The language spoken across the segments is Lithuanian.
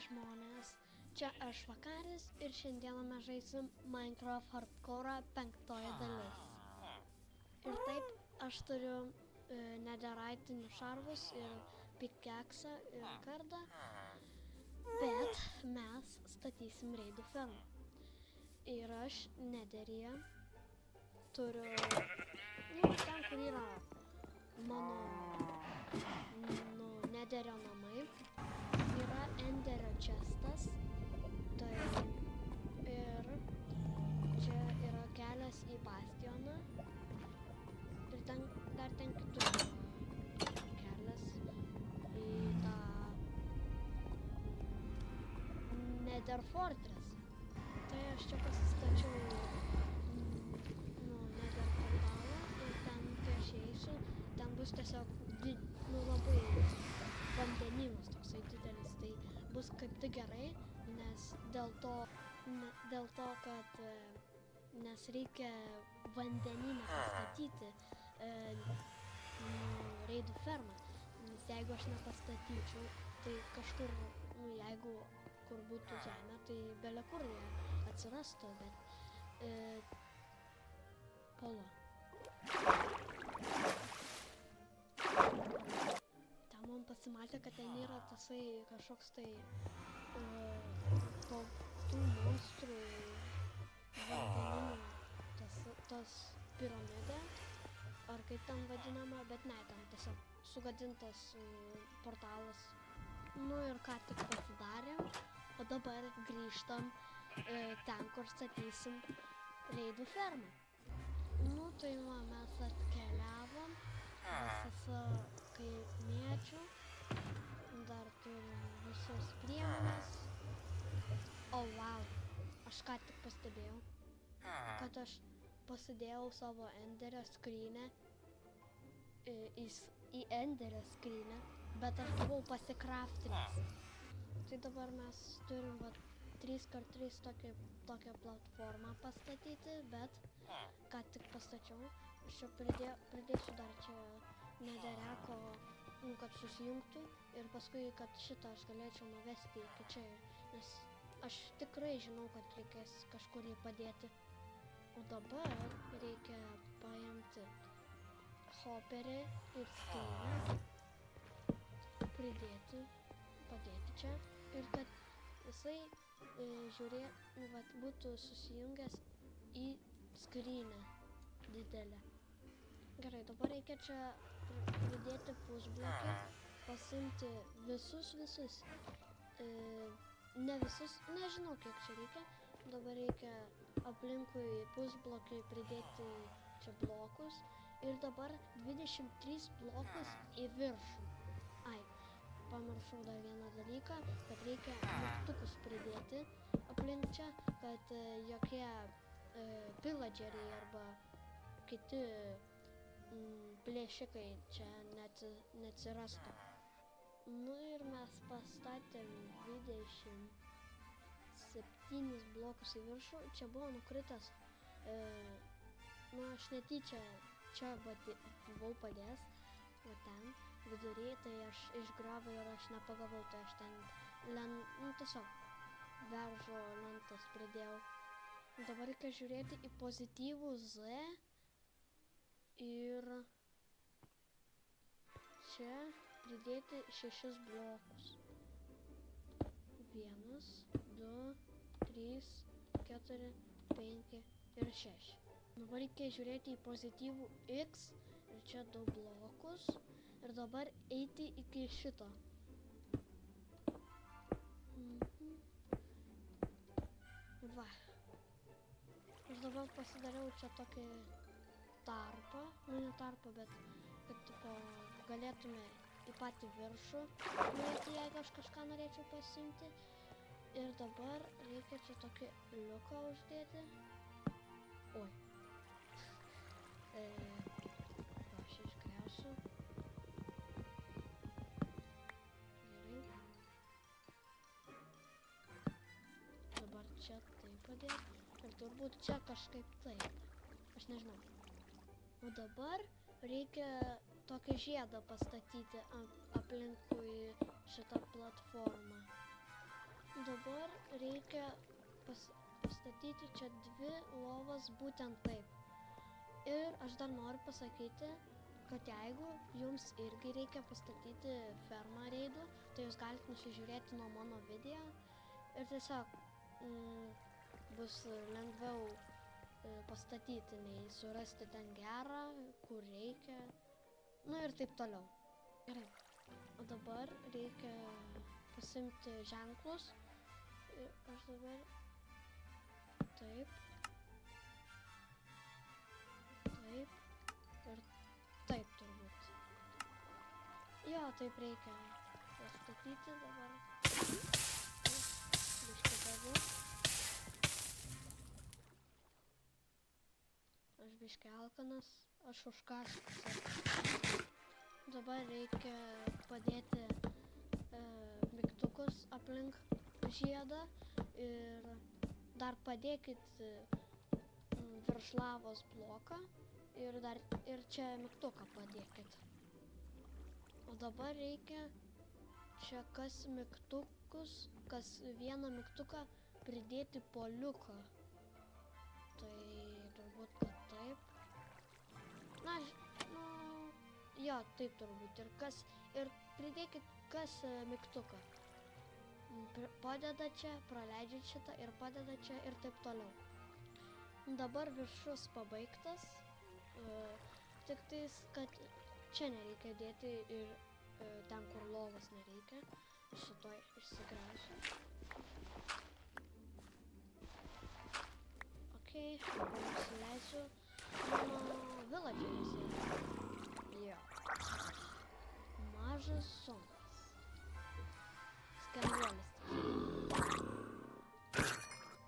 žmonės, čia aš Vakaris ir šiandieną mes žaisim Minecraft Hardcore 5 dalis. Ir taip, aš turiu netherite'inius šarvus ir pickaxe'ą ir kardą, bet mes statysim raidų fermą. Ir aš netheryje turiu, ten kur yra mano netherio namai, yra enderio chestas, tai ir čia yra kelias į bastioną ir dar ten kitur kelias į tą Nether Fortress. Tai aš čia pasistačiau Nether portalą ir ten, kai aš eisiu, ten bus tiesiog labai vandenynas toksai didelis, tai bus kaip tik gerai, nes dėl to, kad nes reikia vandenyną pastatyti raidų fermą, nes jeigu aš nepastatyčiau, tai kažkur, jeigu kur būtų žemė, tai bele kur jie atsirastų, bet pala. Man pasimatė, kad ten yra tasai kažkoks tai tų monstrų vandeninių, tas piramidė, ar kaip ten vadinama, bet ne, ten tiesiog sugadintas portalas. Ir ką tik pasidarėm, o dabar grįžtam ten, kur statysim raidų fermą. Tai mes atkeliavom, visas kaimiečių, dar turim visus priemonės. Wow, aš ką tik pastebėjau, kad aš pasidėjau savo enderio skrynią į enderio skrynią, bet aš buvau pasikraftinęs. Tai dabar mes turim 3x3 tokią platformą pastatyti, bet ką tik pastačiau. Aš čia pridėsiu dar čia nethereko, kad susijungtų ir paskui, kad šitą aš galėčiau nuvesti iki čia, nes aš tikrai žinau, kad reikės kažkur jį padėti. O dabar reikia paimti hopperį ir skrynią, padėti čia ir kad jisai būtų susijungęs į skrynią didelę. Gerai, dabar reikia čia pridėti pusblokį, pasimti visus, ne visus, nežinau kiek čia reikia. Dabar reikia aplinkui pusblokį pridėti čia blokus ir dabar 23 blokus į viršų. Pamiršau dar vieną dalyką, kad reikia mygtukus pridėti aplink čia, kad jokie pillageriai arba kiti plėšikai čia neatsirastų. Ir mes pastatėm 27 blokus į viršų. Čia buvo nukritęs, aš netyčia čia buvau padėjęs, o ten vidury, tai aš išgravau ir aš nepagavau, tai aš ten tiesiog veržo lentas pridėjau. Dabar reikia žiūrėti į pozityvų Z ir čia pridėti 6 blokus. 1, 2, 3, 4, 5 ir 6. Dabar reikia žiūrėti į pozityvų X ir čia 2 blokus. Ir dabar eiti iki šito. Va. Aš dabar pasidariau čia tokį tarpą, ne tarpą, bet kad galėtume į patį viršų nueiti, jeigu aš kažką norėčiau pasiimti. Ir dabar reikia čia tokį liuką uždėti. Oi. Aš išgriausiu. Čia taip padėti ir turbūt čia kažkaip taip, aš nežinau. O dabar reikia tokį žiedą pastatyti aplinkui šitą platformą. dabar reikia pastatyti čia 2 lovas būtent taip. Ir aš dar noriu pasakyti, kad jeigu jums irgi reikia pastatyti fermą reidų, tai jūs galite nusižiūrėti nuo mano video ir tiesiog bus lengviau pastatyti, nei surasti ten gerą, kur reikia, nu ir taip toliau. Gerai, o dabar reikia pasimti ženklus ir aš dabar taip. Taip. Ir taip turbūt. Jo, taip reikia pastatyti dabar. Biškį daviu. Aš biškį alkanas. Aš užkąsiu. Dabar reikia padėti mygtukus aplink žiedą. Ir dar padėkit virš lavos bloką. Ir čia mygtuką padėkit. O dabar reikia čia kas mygtukus, kas vieną mygtuką pridėti poliuką. Tai turbūt, kad taip. Na, nu, jo, taip turbūt. Ir pridėkit kas mygtuką. Padeda čia, praleidžia šitą ir padeda čia ir taip toliau. Dabar viršus pabaigtas. Tik tais, kad čia nereikia dėti ir ten, kur lovas nereikia. Šitoj išsigrausiu. Ok, nusileisiu. Mano villageris. Jo. Mažas zonas. Skenduolis.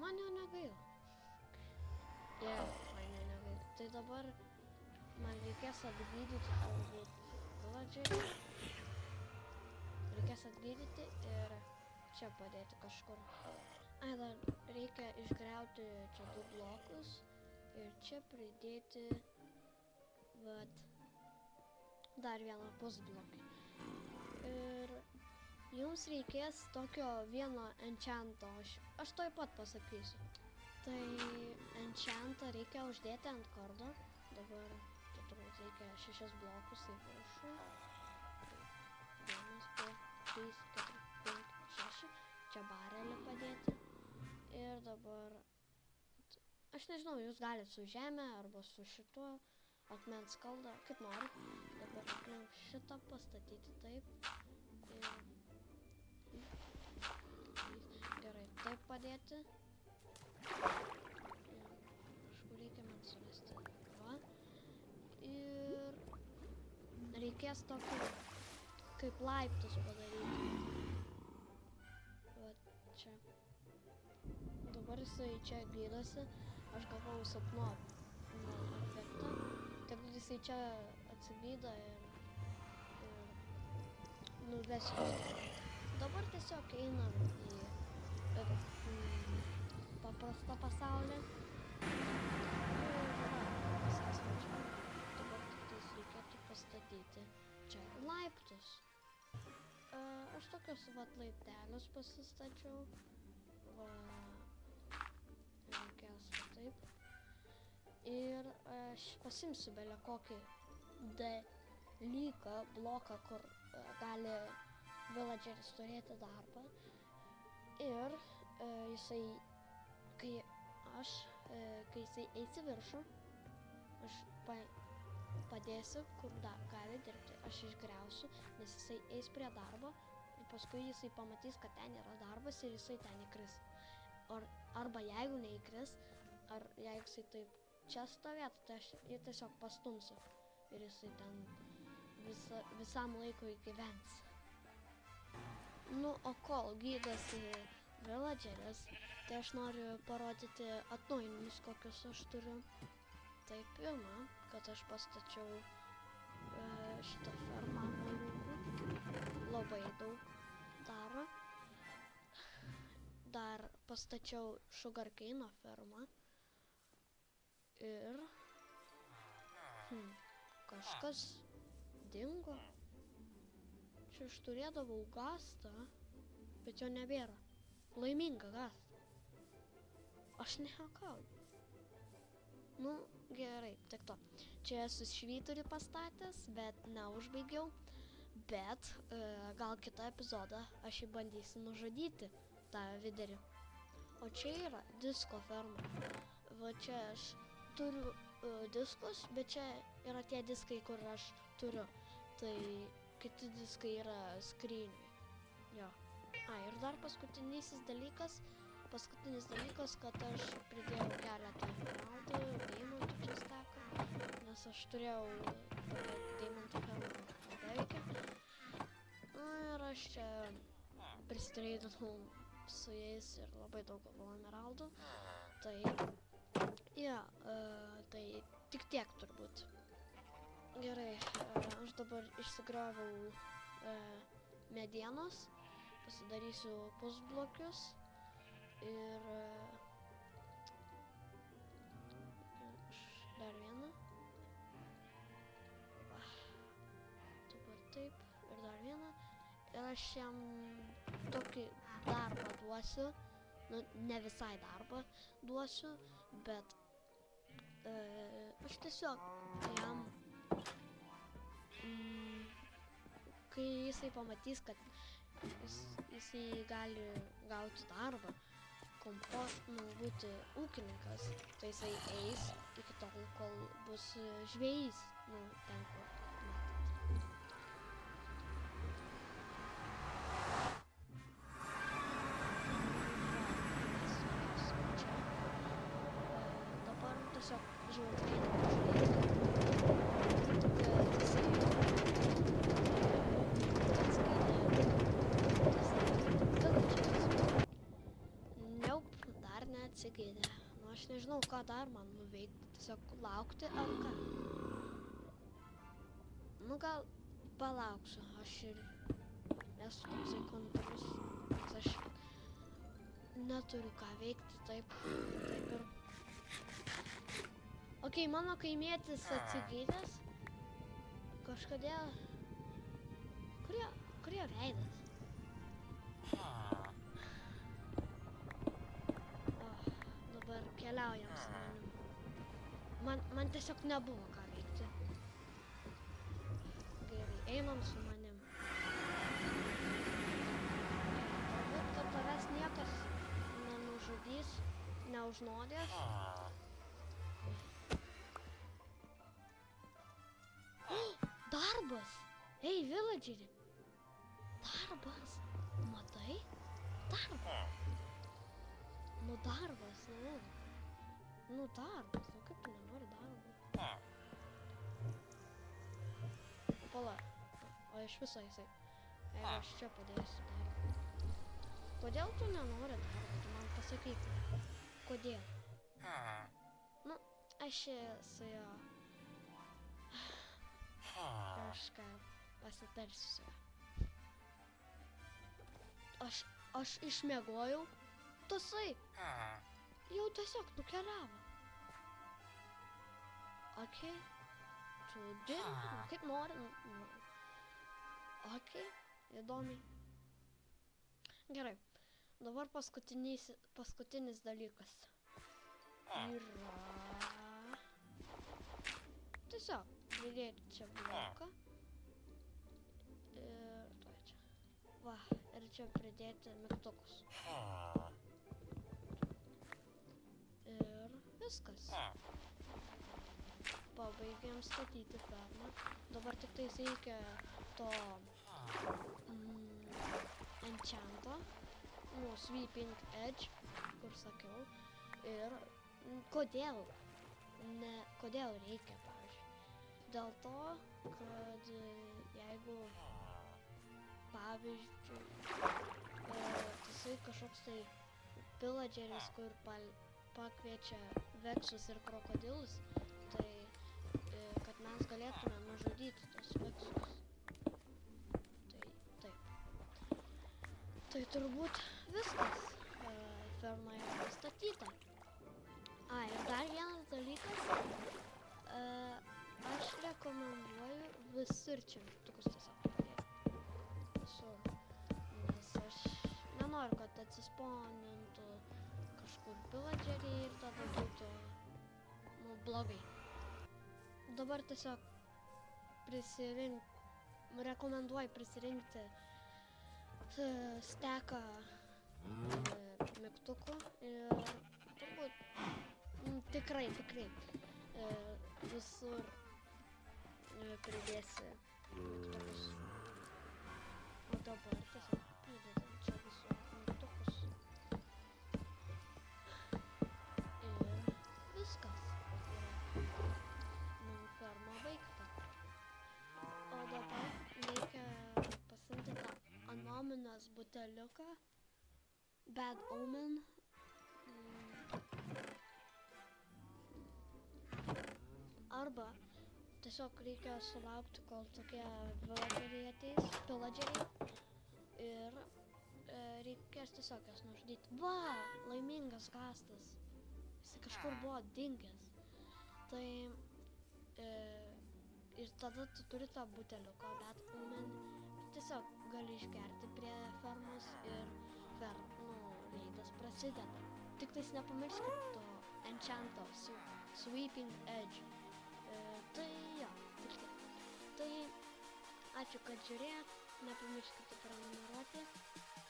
Man jau negaila. Man jau negaila. Tai dabar man reikės atgydyti turbūt villagerį. Reikės atgydyti ir čia padėti kažkur. Dar reikia išgriauti čia 2 blokus ir čia pridėti dar vieną pusblokį. Ir jums reikės tokio vieno enchanto. Aš tuoj pat pasakysiu. Tai enchantą reikia uždėti ant kardo. Dabar turbūt reikia 6 blokus į viršų. 1, 2, 3, 4, 5, 6. Čia barelį padėti. Ir dabar, aš nežinau, jūs galite su žemė arba su šituo akmens skaldą, kaip nori. Dabar aplink šitą pastatyti taip. Gerai, taip padėti. Kažkur reikia man surasti. Va. Ir reikės tokį kaip laiptus padaryti. Va čia. Dabar jisai čia gydosi. Aš gavau sapno efektą. Tegul jisai čia atsigydo ir nuvesiu. Dabar tiesiog einam į paprastą pasaulį. Dabar tiktais reikėtų pastatyti čia laiptus. Aš tokius laiptelius pasistačiau. Reikės taip. Ir aš pasimsiu belę kokį dalyką, bloką, kur gali villageris turėti darbą. Ir jisai, kai jisai eis į viršų, aš padėsiu, kur gali dirbti. Aš išgriausiu, nes jisai eis prie darbo ir paskui jisai pamatys, kad ten yra darbas ir jisai ten įkris. Arba jeigu neįkris, ar jeigu jisai taip čia stovėtų, tai aš jį tiesiog pastumsiu ir jisai ten visam laikui gyvens. Nu, o kol gydosi villageris, tai aš noriu parodyti atnaujinimus, kokius aš turiu. Tai pirma, kad aš pastačiau šitą fermą moliūgų, labai daug daro. Dar pastačiau sugarcane'o fermą ir kažkas dingo. Čia aš turėdavau gastą, bet jo nebėra. laiminga, gal. Aš nejuokauju. Nu, gerai, tik to. Čia esu švyturį pastatęs, bet neužbaigiau. Bet gal kitą epizodą aš jį bandysiu nužudyti, tą viderį. O čia yra disko ferma. Va čia aš turiu diskus, bet čia yra tie diskai, kur aš turiu. Tai kiti diskai yra skryniui. Jo. Ir dar paskutinis dalykas, kad aš pridėjau keletą emeraldų, deimantų čia steko, nes aš turėjau deimantų fermą neveikia. Ir aš čia pristreidinau su jais ir labai daug gavau emeraldų. Tai, tai tik tiek turbūt. Gerai, aš dabar išsigraviau medienos, pasidarysiu pusblokius ir dar vieną. Dabar taip ir dar vieną. Ir aš jam tokį darbą duosiu, nu ne visai darbą duosiu, bet aš tiesiog jam, kai jisai pamatys, kad jisai gali gauti darbą, būti ūkininkas, tai jisai eis iki tol, kol bus žvejys, ten kur matot. Dabar tiesiog atsigaidė. Nu, aš nežinau, ką dar man nuveikti. Tiesiog laukti ar ką. Nu, gal palauksiu. Aš ir esu toksai kantrus. Aš neturiu ką veikti, taip ir. Ok, mano kaimietis atsigaidęs. Kažkodėl. Kur jo veidas? Keliaujam su manim. Man tiesiog nebuvo ką veikti. Gerai, einam su manim. Turbūt, kad tavęs niekas nenužudys, neužnuodės. Darbas! Ei, villageri! Darbas! Matai? Darbas! Nu darbas, Nu darbas, kaip tu nenori darbo? Pala, o iš viso jisai. Jeigu aš čia padėsiu darbą. Kodėl tu nenori darbo? Tu man pasakyk. Kodėl? Nu, aš su jo kažką pasitarsiu su juo. Aš išmiegojau. Tasai jau tiesiog nukeliavo. Ok, tu dirbi, kaip nori. Ok, įdomiai. Gerai, dabar paskutinis dalykas. Yra tiesiog pridėti čia bloką. Ir tuoj čia. Va, ir čia pridėti mygtukus. Ir viskas. Pabaigėm statyti fermą. Dabar tik tais reikia to enchanto, sweeping edge, kur sakiau. Ir kodėl reikia, pavyzdžiui. Dėl to, kad jeigu, pavyzdžiui, tasai kažkoks tai villageris, kur pakviečia veksus ir krokodilus, tai kad mes galėtume nužudyti tos veksus. Tai taip. Tai turbūt viskas ferma yra pastatyta. Ir dar vienas dalykas, aš rekomenduoju visur čia mygtukus tiesiog padėti. Visur. Nes aš nenoriu dabar, kad atsisponintų kažkur pillageriai ir tada būtų, nu, blogai. Dabar tiesiog rekomenduoju prisirinkti steką mygtukų ir turbūt tikrai visur pridėsi mygtukus. O dabar tiesiog pridedam čia visur mygtukus. Ir viskas. Ferma baigta. O dabar reikia pasiimti tą Anominous buteliuką. Bad Omen. Arba tiesiog reikia sulaukti, kol tokie villageriai ateis, pillageriai. Ir reikės tiesiog jas nužudyti. Va, laimingas gastas. Jis kažkur buvo dingęs. Tai ir tada tu turi tą buteliuką Bad Omen. Tiesiog gali išgerti prie fermos ir reidas prasideda. Tik tais nepamirškit to enchanto Sweeping Edge. Tai jo, tik tiek. Tai ačiū, kad žiūrėjot, nepamirškite prenumeruoti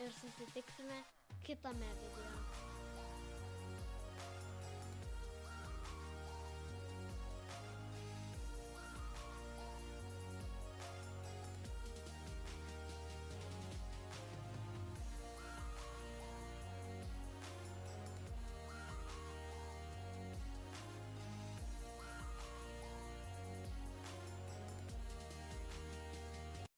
ir susitiksime kitame video.